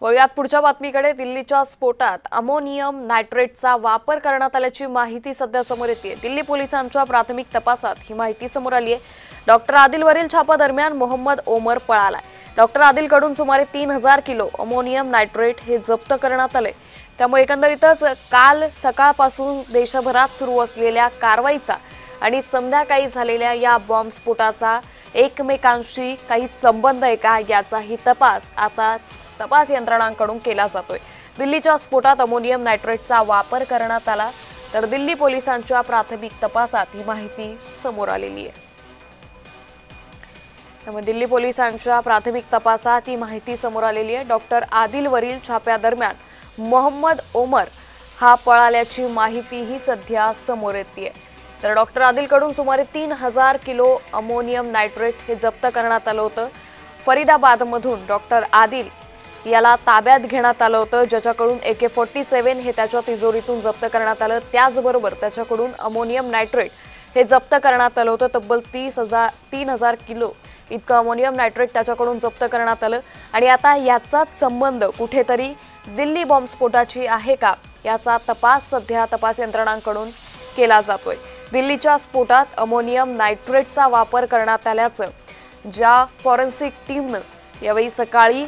वळूयात पुढच्या बातमीकडे। दिल्लीच्या स्फोटात अमोनियम नायट्रेटचा वापर करण्यात आल्याची माहिती सध्या समोर येते। दिल्ली पोलिसांच्या प्राथमिक तपासात ही माहिती समोर आली आहे। डॉक्टर आदिलवरील छापा दरम्यान मोहम्मद ओमर पळालाय। डॉक्टर आदिलकडून सुमारे 3000 किलो अमोनियम नायट्रेट हे जप्त करण्यात आले। त्यामुळे एकंदरीतच काल सकाळपासून देशभरात सुरू असलेल्या कारवाईचा आणि संध्याकाळी झालेल्या या बॉम्बस्फोटाचा एकमेकांशी काही संबंध आहे का याचाही तपास यंत्रणांकडून केला जातोय। दिल्लीच्या स्फोटात अमोनियम नायट्रेटचा वापर करण्यात आला, तर दिल्ली पोलिसांच्या प्राथमिक तपासात ही माहिती समोर आलेली आहे। त्यामुळे दिल्ली पोलिसांच्या प्राथमिक तपासात ही माहिती समोर आलेली आहे। डॉक्टर आदिलवरील छाप्यादरम्यान मोहम्मद ओमर हा पळाल्याची माहितीही सध्या समोर येते। तर डॉक्टर आदिलकडून सुमारे 3000 किलो अमोनियम नायट्रेट हे जप्त करण्यात आलं होतं। फरीदाबादमधून डॉक्टर आदिल याला ताब्यात घेण्यात आलं होतं, ज्याच्याकडून AK-47 हे त्याच्या तिजोरीतून जप्त करण्यात आलं। त्याचबरोबर त्याच्याकडून अमोनियम नायट्रेट हे जप्त करण्यात आलं होतं। तब्बल 3000 किलो इतकं अमोनियम नायट्रेट त्याच्याकडून जप्त करण्यात आलं आणि आता याचाच संबंध कुठेतरी दिल्ली बॉम्बस्फोटाची आहे का याचा तपास सध्या तपास यंत्रणांकडून केला जातोय। दिल्लीच्या स्फोटात अमोनियम नायट्रेटचा वापर करण्यात आल्याचं ज्या फॉरेन्सिक टीमनं यावेळी सकाळी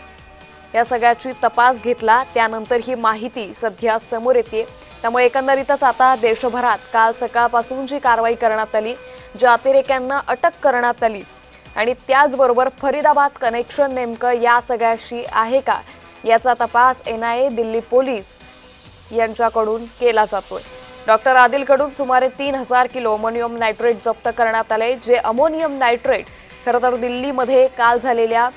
या सगळ्याची तपास घेतला, त्यानंतर ही माहिती सध्या समोर येते। त्यामुळे एकंदरीतच आता देशभरात काल सकाळपासून जी कारवाई करण्यात आली, ज्या अतिरेक्यांना अटक करण्यात आली आणि त्याचबरोबर फरीदाबाद कनेक्शन नेमकं या सगळ्याशी आहे का याचा तपास NIA दिल्ली पोलीस यांच्याकडून केला जातोय। डॉक्टर आदिलकडून सुमारे 3000 किलो अमोनियम नायट्रेट जप्त करण्यात आले, जे अमोनियम नायट्रेट खरं तर दिल्लीमध्ये काल झालेल्या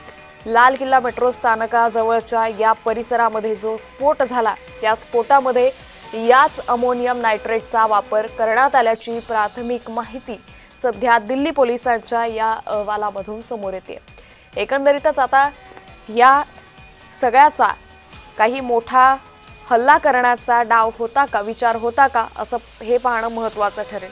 लाल किल्ला मेट्रो स्थानकाजवळच्या या परिसरामध्ये जो स्फोट झाला, त्या स्फोटामध्ये याच अमोनियम नायट्रेटचा वापर करण्यात आल्याची प्राथमिक माहिती सध्या दिल्ली पोलिसांच्या या अहवालामधून समोर येते। एकंदरीतच आता या सगळ्याचा काही मोठा हल्ला करण्याचा डाव होता का, विचार होता का, असं हे पाहणं महत्त्वाचं ठरेल।